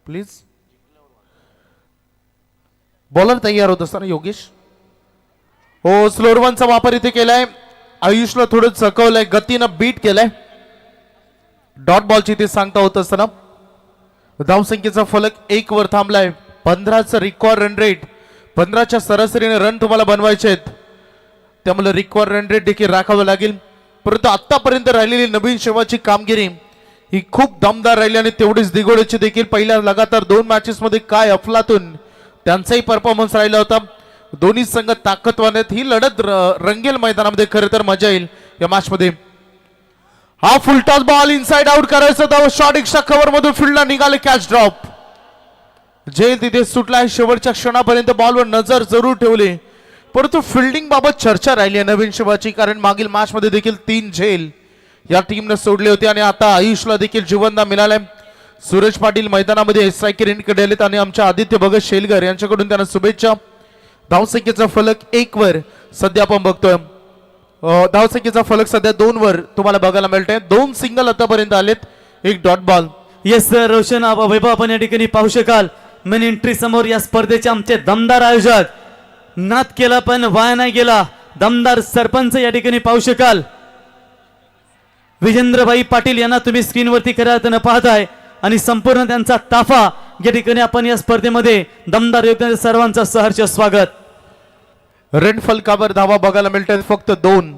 प्लीज. बॉलर तयार होत असताना योगेश हो स्लोअरवनचा वापर इथे केलाय. आयुषला थोडं चकवलंय, गतीनं बीट केलाय. डॉट बॉलची इथे सांगता होत असताना धावसंख्येचा फलक 1 वर थांबलाय. 15चा रिकॉर्ड रन रेट. 15च्या सरासरीने रन तुम्हाला बनवायचे आहेत, त्यामुळे रिकॉर्ड रन रेट देखील राखावं लागेल. परंतु आतापर्यंत राहिलेली नवीन शेवाची कामगिरी ही खूप दमदार राहिली आणि तेवढीच दिघोड्याची देखील. पहिल्या लगातार 2 मॅचेस मध्ये काय अफलातून त्यांचाही परफॉर्मन्स राहिला होता. दोन्ही संघ ताकदवान आहेत. ही लढत रंगेल मैदानामध्ये. खरं तर मजा येईल या मॅच मध्ये. हा फुलटॉस बॉल इनसाइड आउट करायचा होता. शॉट एक्स्ट्रा कव्हर मधून फील्डला निघाले. Catch drop. जे तिथे सुटला. शेवटच्या क्षणापर्यंत बॉलवर नजर जरूर ठेवली, परंतु फिल्डिंग बाबत चर्चा राहिली आहे नवीन शिवाची, कारण मागील मॅच मध्ये देखील 3 झेल या टीमने सोडले होते आणि आता आयुषला देखील जीवनदा मिळालाय. सूरज पाटील मैदानामध्ये स्ट्रायकर इनकडे आलेत आणि आमच्या आदित्य भगत शेलगर यांच्याकडून त्यांना शुभेच्छा. धावसंख्येचा फलक 1 वर सध्या आपण बघतोय. धावसंख्येचा फलक सध्या 2 वर तुम्हाला बघायला मिळतंय. 2 सिंगल आतापर्यंत आलेत, 1 dot ball. Yes sir Roshan Vaibhav आपण या ठिकाणी पाहू शकाल. मेन एंट्री समोर या स्पर्धेचे आमचे दमदार आयोजक. नाद केला पण वाया नाही गेला. दमदार सरपंच या ठिकाणी पाहू शकाल. विजेंद्रभाई पाटील यांना तुम्ही स्क्रीनवरती खऱ्या अर्थानं पाहताय आणि संपूर्ण त्यांचा ताफा या ठिकाणी आपण या स्पर्धेमध्ये दमदार योगदान. सर्वांचं सहर्ष स्वागत. रन फलकावर धावा बघायला मिळतात फक्त 2.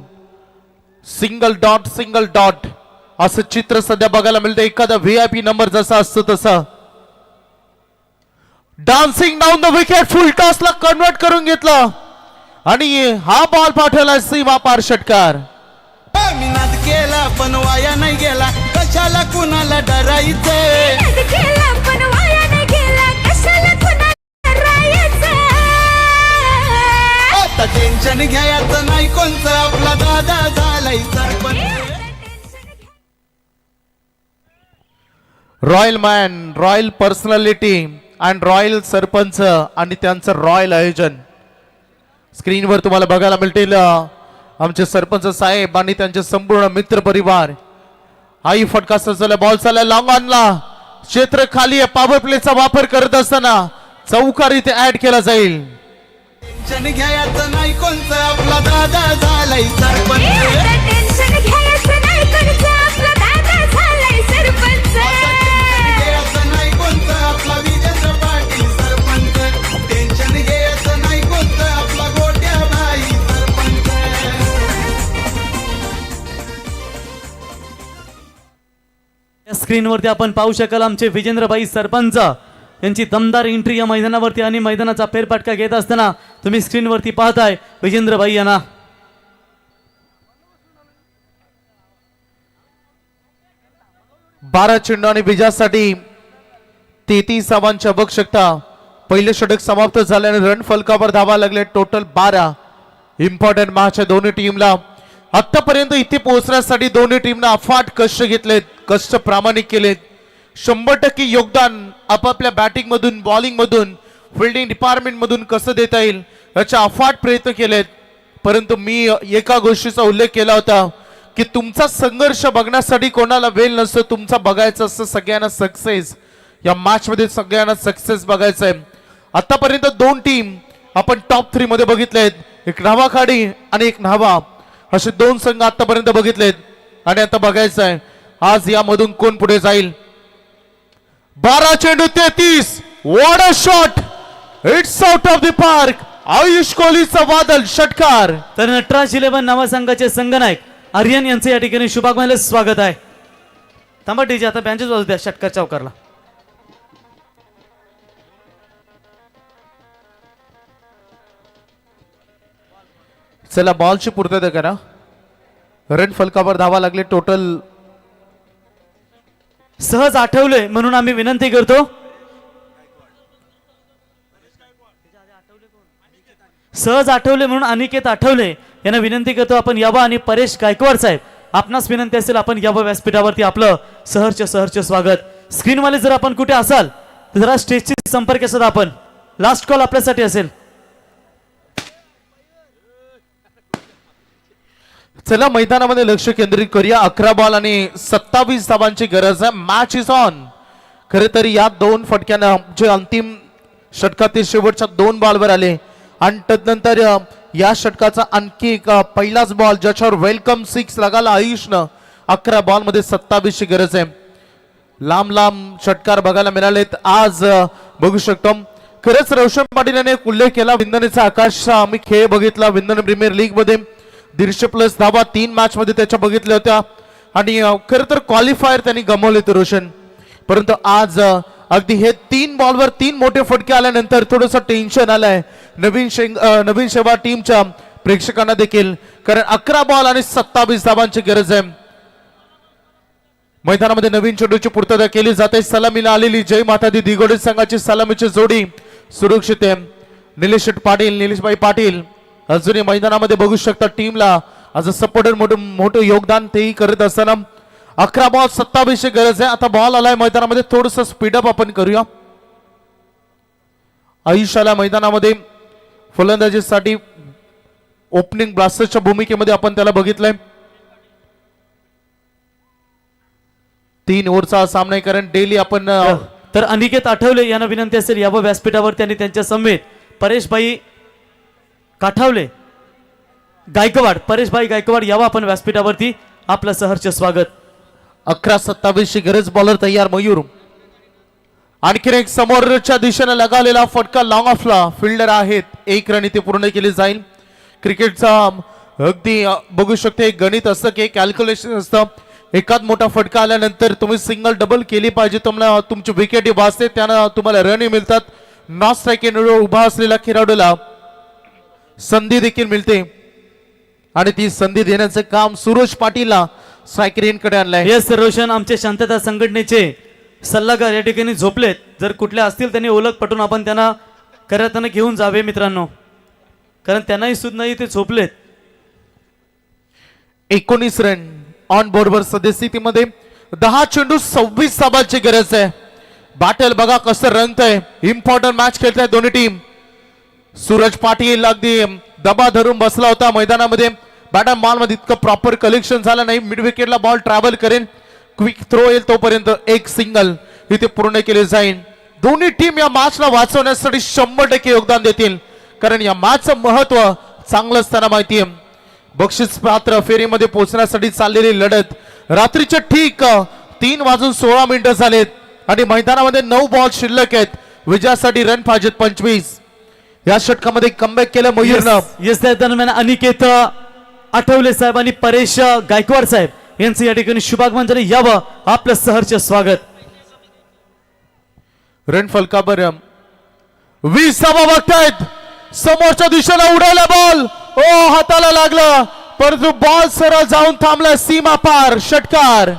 सिंगल डॉट असं चित्र सध्या बघायला मिळतं. एखादा VIP नंबर जसा असतो तसा. Dancing down the wicket. Full toss ला कन्वर्ट करून घेतला आणि हा बॉल पाठवला सीमा पार षटकार. मी नाद केला पण वाया नाही गेला. कशाला कुणाला डरायचं. आता टेन्शन घ्यायचं नाही कोणतं. आपला दादा झालाय sarpanch. Royal man, royal personality and royal sarpanch आणि त्यांचं रॉयल आयोजन स्क्रीनवर तुम्हाला बघायला मिळतील. आमचे सरपंच साहेब आणि त्यांचे संपूर्ण मित्र परिवार. हाई फटका सजवला. बॉल चालला लॉंग ऑनला. क्षेत्र खाली आहे. पॉवर प्लेचा वापर करत असताना चौकार इथे ऍड केला जाईल. टेन्शन घ्यायचं नाही कोणतं. आपला दादा झालाय सरपंच. स्क्रीनवरती आपण पाहू शकाल आमचे विजेंद्रभाई सरपंच यांची दमदार एंट्री या मैदानावरती आणि मैदानाचा फेरफटका घेत असताना तुम्ही स्क्रीनवरती पाहताय विजेंद्रभाई यांना. 12 चेंडू आणि विजयासाठी 33 धावांची आवश्यकता. पहिले षटक समाप्त झाल्याने रन फलकावर धावा लागले. टोटल 12. इम्पॉर्टंट मॅच आहे दोन्ही टीमला. आतापर्यंत इथे पोहोचण्यासाठी दोन्ही टीमना अफाट कष्ट घेतलेत, कष्ट प्रामाणिक केलेत. 100% योगदान आपापल्या बॅटिंग मधून, बॉलिंग मधून, फिल्डिंग डिपार्टमेंट मधून कसं देता येईल याचा अफाट प्रयत्न केलेत. परंतु मी एका गोष्टीचा उल्लेख केला होता की तुमचा संघर्ष बघण्यासाठी कोणाला वेळ नसतो, तुमचा बघायचं असतं सगळ्यांना सक्सेस. या मॅच मध्ये सगळ्यांना सक्सेस बघायचं आहे. आतापर्यंत दोन टीम आपण टॉप 3 मध्ये बघितलेत, एक न्हावाखाडी आणि एक न्हावा, असे दोन संघ आतापर्यंत बघितलेत. आणि आता बघायचं आहे आज यामधून कोण पुढे जाईल. 12 चेंडू 33. What a shot, it's out of the park. Ayush कोहलीचा वादळ षटकार. तर नटराज 11 नावा संघाचे संघनायक आर्यन यांचे या ठिकाणी शुभागमनाला स्वागत आहे. थांबा डीजे, आता बँचेस वाजू द्या षटकार चौकारला. चला बॉलची पूर्तता करा. रन फलकावर धावा लागले टोटल. सहज आठवले म्हणून आम्ही विनंती करतो, सहज आठवले म्हणून अनिकेत आठवले यांना विनंती करतो आपण यावं. आणि परेश गायकवाड साहेब, आपणास विनंती असेल आपण यावं व्यासपीठावरती. आपलं सहर्ष स्वागत. स्क्रीनवाले जर आपण कुठे असाल तर जरा स्टेजची संपर्क साधा. आपण लास्ट कॉल आपल्यासाठी असेल. चला मैदानामध्ये लक्ष केंद्रित करूया. 11 बॉल आणि 27 धावांची गरज आहे. Match is on. खरे तर या दोन फटक्यानं जे अंतिम षटकातील शेवटच्या 2 बॉलवर आले आणि तदनंतर या षटकाचा आणखी एक पहिलाच बॉल ज्याच्यावर वेलकम 6 लगाला आयुषनं. 11 बॉल मध्ये 27 ची गरज आहे. लांब लांब षटकार बघायला मिळालेत आज. बघू शकतो खरंच रोशन पाटील यांनी एक उल्लेख केला. विंदनेचा आकाशचा आम्ही खेळ बघितला. विंदन प्रीमियर लीग मध्ये 150+ धावा 3 मॅच मध्ये त्याच्या बघितल्या होत्या. आणि खरं तर क्वालिफायर त्यांनी गमावले ते रोशन. परंतु आज अगदी हे 3 बॉलवर 3 मोठे फटके आल्यानंतर थोडंसं टेन्शन आलंय नवीन सेवा टीमच्या प्रेक्षकांना देखील. कारण 11 बॉल आणि 27 धावांची गरज आहे. मैदानामध्ये नवीन चेंडूची पूर्तता केली जाते. सलामीला आलेली जय माता दी दिगोडे संघाची सलामीची जोडी सुरक्षित आहे. निलेशभाई पाटील अजूनही मैदानामध्ये बघू शकता. टीमला आज अ सपोर्टर मोठं योगदान तेही करत असताना 11 बॉल 27 ची गरज आहे. आता बॉल आलाय मैदानामध्ये, थोडस स्पीडअप आपण करूया. आयुष्याला मैदानामध्ये फलंदाजीसाठी ओपनिंग ब्लास्टरच्या भूमिकेमध्ये आपण त्याला बघितलंय. 3 ओव्हरचा सामना आहे. कारण डेली आपण तर अनिकेत आठवले यांना विनंती असेल यावं व्यासपीठावर. त्यांनी त्यांच्या समेत परेशभाई काठावले गायकवाड, परेशभाई गायकवाड यावं आपण व्यासपीठावरती. आपलं सहर्ष स्वागत. 11-27 ची गरज. बॉलर तयार मयूर. आणखीन एक समोरच्या दिशेने लगावलेला फटका लॉंग ऑफला. फिल्डर आहेत. 1 रन इथे पूर्ण केली जाईल. क्रिकेटचा अगदी बघू शकते एक गणित असतं की कॅल्क्युलेशन असतं. एकाच मोठा फटका आल्यानंतर तुम्ही सिंगल डबल केली पाहिजे. तुम्हाला तुमची विकेट वाचते, त्यानं तुम्हाला रन मिळतात. नॉन स्ट्राईक उभा असलेल्या खेळाडूला संधी देखील मिळते आणि ती संधी देण्याचं काम सूरज पाटीलला स्ट्राईक रेनकडे आणलंय. येस रोशन, आमचे शांतता संघटनेचे सल्लागार या ठिकाणी झोपलेत. जर कुठले असतील त्यांनी ओळख पटून आपण त्यांना करताना घेऊन जावे मित्रांनो, कारण त्यांनाही सुद्धा नाही ते झोपलेत. 19 रन ऑन बोर्डवर सद्यस्थितीमध्ये. 10 चेंडू 26 धावांची गरज आहे. बॅटल बघा कसं रंगतंय. इम्पॉर्टंट मॅच खेळताय दोन्ही टीम. सूरज पाटील अगदी दबा धरून बसला होता मैदानामध्ये. बॅटन बॉल मध्ये इतकं प्रॉपर कलेक्शन झालं नाही. मिड विकेटला बॉल ट्रॅव्हल करेन, क्विक थ्रो येईल तोपर्यंत एक सिंगल इथे पूर्ण केले जाईल. दोन्ही टीम या मॅचला वाचवण्यासाठी 100% योगदान देतील, कारण या मॅचचं महत्व चांगलं असताना माहिती आहे. बक्षीस पात्र फेरीमध्ये पोहोचण्यासाठी चाललेली लढत रात्रीचे ठीक 3:16 झालेत आणि मैदानामध्ये 9 बॉल शिल्लक आहेत. विजयासाठी रन पाहिजेत 25. या षटकामध्ये कमबॅक केलं मयूरनं. येस त्या दरम्यान अनिकेत आठवले साहेब आणि परेश गायकवाड साहेब यांचं या ठिकाणी शुभागमन झाले. यावं आपलं सहर्ष स्वागत. रन फलकावर 20 धावा बघतायत. समोरच्या दिशेला उडाला बॉल. ओ हाताला लागला, परंतु बॉल सरळ जाऊन थांबला सीमा पार. षटकार.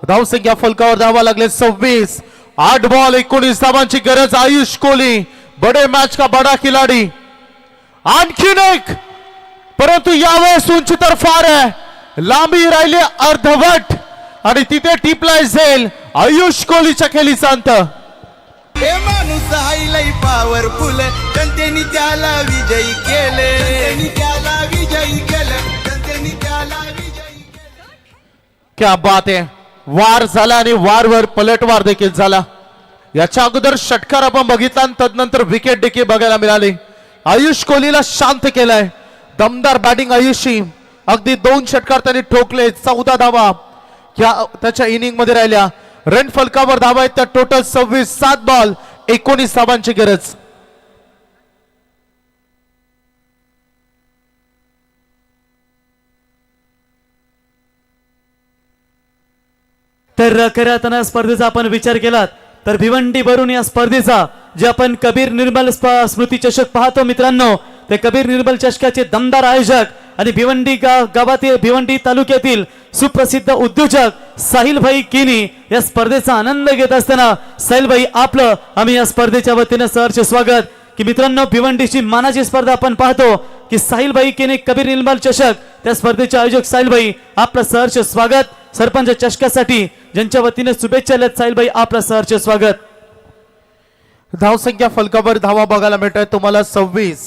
धावसंख्या फलकावर धावा लागले 26. 8 बॉल 19 धावांची गरज. आयुष कोहली बडे मॅच का बडा खिलाडी. आणखीन एक, परंतु यावेळेस उंची तर फार आहे. लांबी राहिली अर्धवट आणि तिथे टिपलाय झेल. आयुष कोहलीच्या खेळीचा अंत. हे माणूस हायलय पॉवरफुल, जनतेने त्याला विजयी केले, जनतेने त्याला विजयी केलं, जनतेने त्याला विजयी केलं. क्या बात आहे. वार झाला आणि वारवर पलटवार देखील झाला. याच्या अगोदर षटकार आपण बघितला आणि तदनंतर विकेट देखील बघायला मिळाली. आयुष कोहलीला शांत केलाय. दमदार बॅटिंग आयुषी. अगदी 2 षटकार त्यांनी ठोकले. 14 धावा या त्याच्या इनिंग मध्ये राहिल्या. रन फलकावर धावा आहेत त्या टोटल 26. 7 बॉल 19 धावांची गरज. तर खऱ्या अर्थानं स्पर्धेचा आपण विचार केलात तर भिवंडी वरून या स्पर्धेचा जे आपण कबीर निर्मल स्मृती चषक पाहतो मित्रांनो, ते कबीर निर्मल चषकाचे दमदार आयोजक आणि भिवंडी गावातील भिवंडी तालुक्यातील सुप्रसिद्ध उद्योजक साहिलभाई किनी या स्पर्धेचा आनंद घेत असताना साहिलभाई आपलं आम्ही या स्पर्धेच्या वतीने सहर्ष स्वागत. की मित्रांनो, भिवंडीची मानाची स्पर्धा आपण पाहतो की साहिलभाई किनी कबीर निर्मल चषक त्या स्पर्धेचे आयोजक साहिलभाई आपलं सहर्ष स्वागत. सरपंच चषकासाठी ज्यांच्या वतीने शुभेच्छा आहेत साहिलभाई आपलं सहर्ष स्वागत. धावसंख्या फलकावर धावा बघायला मिळत आहे तुम्हाला 26.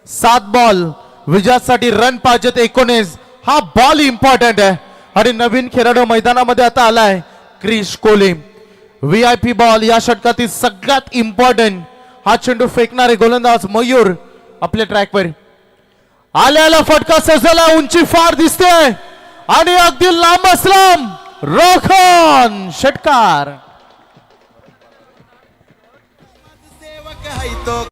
7 बॉल विजयासाठी रन पाहिजेत 19. हा बॉल इम्पॉर्टंट आहे आणि नवीन खेळाडू मैदानामध्ये आता आलाय क्रिश कोहली. VIP बॉल या षटकातील सगळ्यात इम्पॉर्टंट. हा चेंडू फेकणारे गोलंदाज मयूर आपल्या ट्रॅकवर. आल्याला फटका सजला. उंची फार दिसते आणि अगदी लांब असलाम रोखन षटकार. सेवक आहे तो.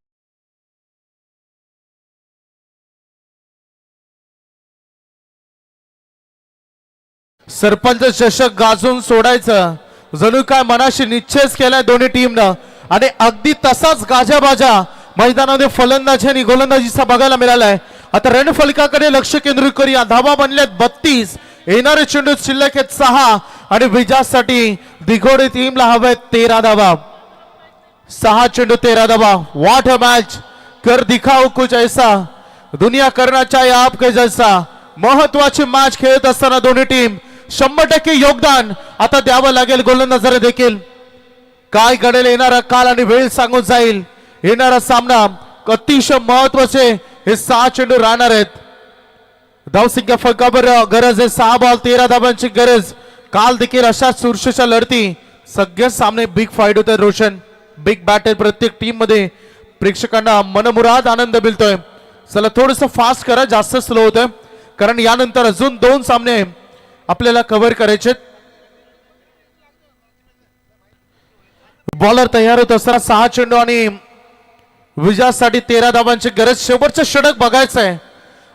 सरपंच चषक गाजून सोडायचं जणू काय मनाशी निश्चयच केलाय दोन्ही टीमनं आणि अगदी तसाच गाजाबाजा मैदानामध्ये फलंदाजी आणि गोलंदाजीचा बघायला मिळालाय. आता रन फलकाकडे लक्ष केंद्रित करूया. धावा बनल्यात 32. येणारे चेंडू शिल्लक आहेत 6 आणि विजयासाठी दिघोडे टीमला हवेत 13 धावा. 6 चेंडू 13 धावा. What a match. कर दिखाओ कुछ ऐसा, दुनिया करना चाहे आपके जैसा. महत्वाची मॅच खेळत असताना दोन्ही टीम 100% योगदान आता द्यावं लागेल गोलंदाजाला देखील. काय घडेल येणारा काल आणि वेळ सांगून जाईल. येणारा सामना अतिशय महत्वाचे हे 6 चेंडू राहणार आहेत. धावसंख्या फलकावर गरज आहे 6 बॉल 13 धावांची गरज. काल देखील अशा चुरशीच्या लढती सगळे सामने बिग फाईट होते. रोशन बिग बॅटर प्रत्येक टीम मध्ये प्रेक्षकांना मनमुराद आनंद मिळतोय. चला थोडस फास्ट करा, जास्त स्लो होतोय कारण यानंतर अजून 2 सामने आपल्याला कव्हर करायचे. बॉलर तयार होत असताना 6 चेंडू आणि विजयासाठी 13 धावांची गरज. शेवटचं षटक बघायचं आहे.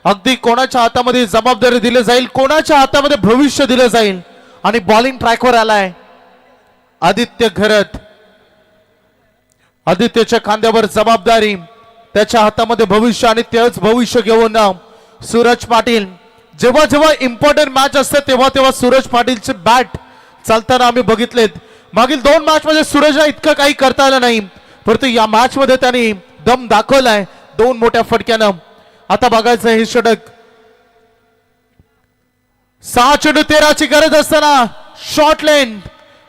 अगदी कोणाच्या हातामध्ये जबाबदारी दिली जाईल, कोणाच्या हातामध्ये भविष्य दिलं जाईल. आणि बॉलिंग ट्रॅकवर आलाय आदित्य घरत. आदित्यच्या खांद्यावर जबाबदारी, त्याच्या हातामध्ये भविष्य आणि तेच भविष्य घेऊन सूरज पाटील. जेव्हा जेव्हा इम्पॉर्टंट मॅच असते तेव्हा तेव्हा सूरज पाटीलचे बॅट चालताना आम्ही बघितलेत. मागील 2 मॅच मध्ये सूरजला इतकं काही करता आलं नाही, परंतु या मॅच मध्ये त्यांनी दम दाखवलाय 2 मोठ्या फटक्यानं. आता बघायचं हे षटक. 6 चेंडू 13 ची गरज असताना शॉर्ट लेन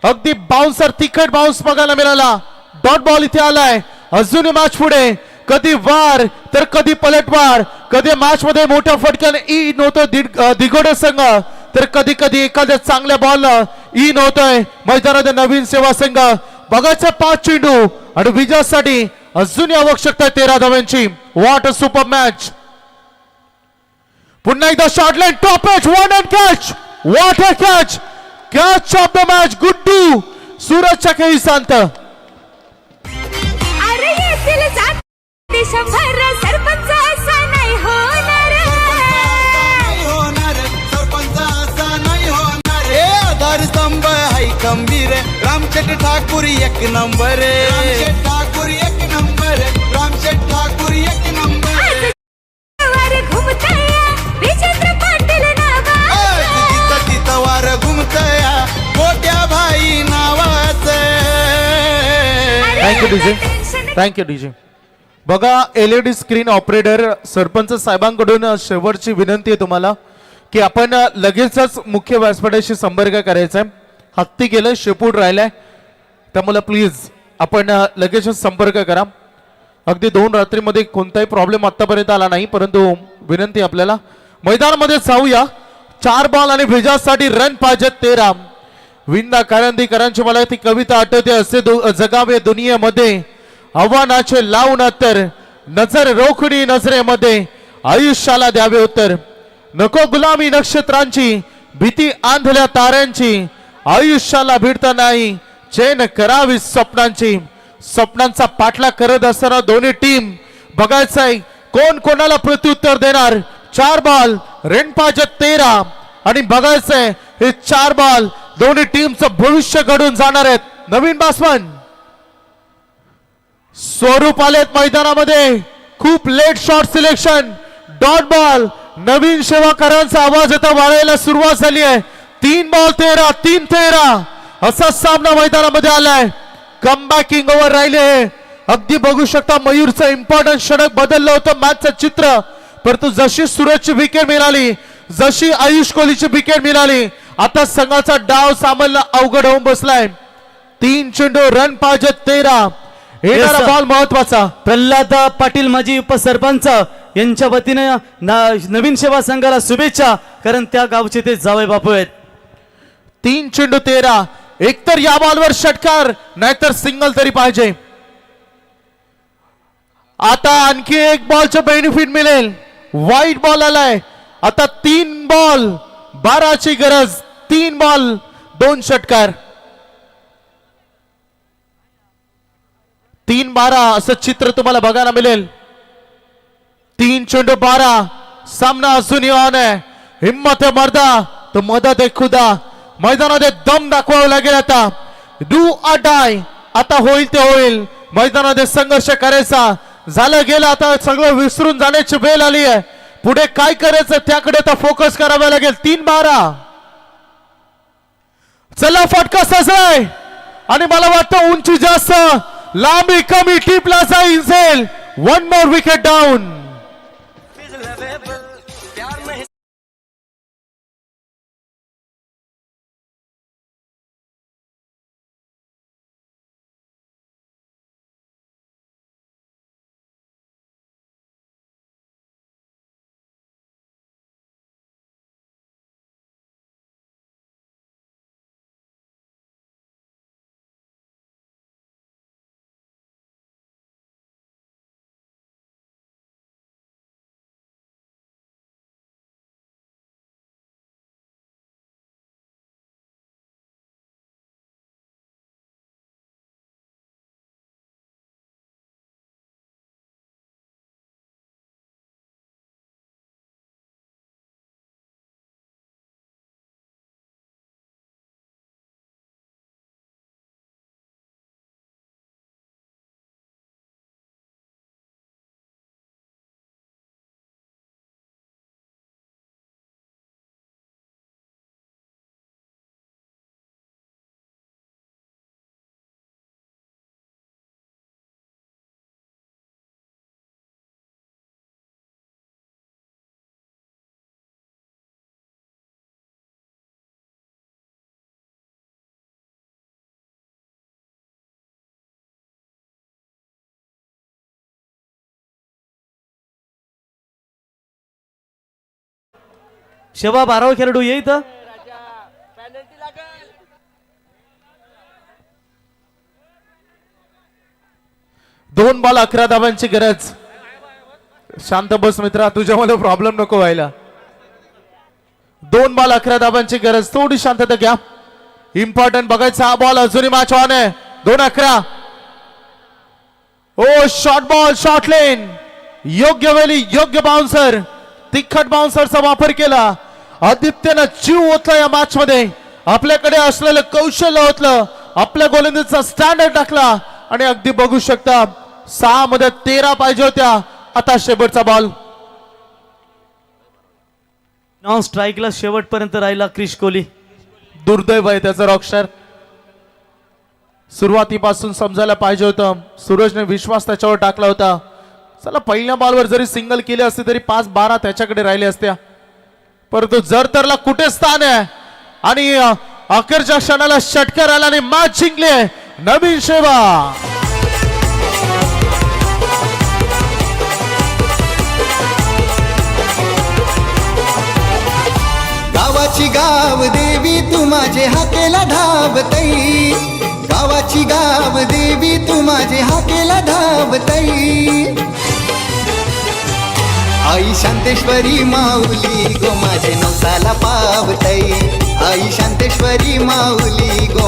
अगदी बाउन्सर तिखट बाउन्स बघायला मिळाला. डॉट बॉल इथे आलाय. अजून मॅच पुढे. कधी वार तर कधी पलटवार. कधी मॅच मध्ये मोठ्या फटक्याने इन होतो दिघोडे संघ, तर कधी कधी एखाद्या चांगल्या बॉल इन होतोय मैदानात नवीन सेवा संघ. बघायचं 5 चेंडू आणि विजयासाठी अजूनही आवश्यकता 13 धावांची. What a super match. पुन्हा एकदा short line top edge 1 and catch. What a catch. Catch of the match Guddu. सूरजच्या खेळी शांत. सरपंच असा नाही होणार, सरपंच असा नाही होणार. हे आधारस्तंभ हाय खंबीर, Ramsheth Thakur 1 number. Ramsheth Thakur 1 number. Ramsheth Thakur 1 number. घुमताया विजेंद्र पाटील नावा. तिथं तिथं वार घुमतया मोठ्या थँक्यू डीजे, थँक्यू डीजे. बघा LED स्क्रीन ऑपरेटर सरपंच साहेबांकडून शेवटची विनंती आहे तुम्हाला की आपण लगेचच मुख्य व्यासपीठाशी संपर्क करायचा आहे. हत्ती गेलं, शेपूट राहिलाय, त्यामुळे प्लीज आपण लगेचच संपर्क करा. अगदी 2 रात्रीमध्ये कोणताही प्रॉब्लेम आतापर्यंत आला नाही, परंतु विनंती आपल्याला मैदानामध्ये जाऊया. 4 बॉल आणि भेजासाठी रन पाहिजेत 13. विंदा कारंदीकरांची मला ती कविता आठवते, असे जगावे दुनियेमध्ये आव्हानाचे लावून तर नजर रोखडी नजरेमध्ये आयुष्याला द्यावे उत्तर. नको गुलामी नक्षत्रांची, भीती आंधल्या ताऱ्यांची, आयुष्याला भिडता नाही चैन करावी स्वप्नांची. स्वप्नांचा पाठला करत असताना दोन्ही टीम बघायचंय कोण कोणाला प्रत्युत्तर देणार. 4 बॉल रन पाहिजे 13 आणि बघायचंय हे 4 बॉल दोन्ही टीमचं भविष्य घडून जाणार आहेत. नवीन बॅट्समन स्वरूप आलेत मैदानामध्ये, खूप late shot selection, dot ball. नवीन सेवाकरांचा आवाज आता वाढायला सुरुवात झाली आहे. 3 बॉल 13, 3-13 असा सामना मैदानामध्ये आलाय. कमबॅकिंग ओव्हर राहिले. अगदी बघू शकता मयूरचं इम्पॉर्टंट षटक बदललं होतं मॅचचं चित्र, परंतु जशी सूरजची विकेट मिळाली, जशी आयुष कोहलीची विकेट मिळाली, आता संघाचा डाव सामना अवघड होऊन बसलाय. 3 चेंडू रन पाहिजे 13. येणारा बॉल महत्वाचा. प्रल्हाद पाटील माजी उपसरपंच यांच्या वतीने नवीन सेवा संघाला शुभेच्छा, कारण त्या गावचे ते जावई बापू आहेत. 3 चेंडू 13. एकतर या बॉलवर षटकार नाहीतर सिंगल तरी पाहिजे. आता आणखी एक बॉलचं बेनिफिट मिळेल. व्हाईट बॉल आलाय. आता 3 बॉल 12ची गरज. 3 बॉल 2 षटकार. 3-12 असं चित्र तुम्हाला बघायला मिळेल. 3 चेंडू 12. सामना अजूनही ऑन आहे. हिम्मत है मर्दा तो मदत है खुदा. मैदानामध्ये दम दाखवावं लागेल. आता डू अ डाय. आता होईल ते होईल. मैदानामध्ये संघर्ष करायचा. झालं गेलं, आता सगळं विसरून जाण्याची वेळ आली आहे. पुढे काय करायचं त्याकडे आता फोकस करावा लागेल. 3-12. चला फटका सजलाय आणि मला वाटतं उंची जास्त, लांबी कमी, टीपला जाईल. 1 मोर विकेट डाऊन. शेवा 12वा खेळाडू येईल. 2 बॉल 11 धावांची गरज. शांत बस मित्रा, तुझ्यामध्ये प्रॉब्लेम नको व्हायला. 2 बॉल 11 धावांची गरज. थोडी शांतता घ्या. इम्पॉर्टंट बघायचा हा बॉल. अजूनही मॅच ऑन आहे. 2-11. ओ शॉर्ट बॉल, शॉर्ट लेन, योग्य वेळी योग्य बाउन्सर, तिखट बाउन्सरचा वापर केला. आदित्यनं जीव ओतला या मॅच मध्ये. आपल्याकडे असलेलं कौशल्य ओतलं, आपल्या गोलंदाजीचा स्टँडर्ड टाकला आणि अगदी बघू शकता 6 मध्ये 13 पाहिजे होत्या. आता शेवटचा बॉल. नॉन स्ट्राईकला शेवटपर्यंत राहिला क्रिश कोहली. दुर्दैव आहे त्याचं रॉकस्टार. सुरुवातीपासून समजायला पाहिजे होतं. सूरजने विश्वास त्याच्यावर टाकला होता. चला पहिल्या बॉलवर जरी सिंगल केले असते तरी 5-12 त्याच्याकडे राहिले असत्या. परंतु जरतरला कुठे स्थान आहे आणि अखेरच्या क्षणाला षटकार आला आणि मॅच जिंकली नवीन शेवा. गावाची गाव देवी तू माझे हाकेला धावतई. गावाची गाव देवी तू माझे हाकेला धावतई. आई शांतेश्वरी माऊली गो माझे नवसाला पावतई. आई शांतेश्वरी माऊली गो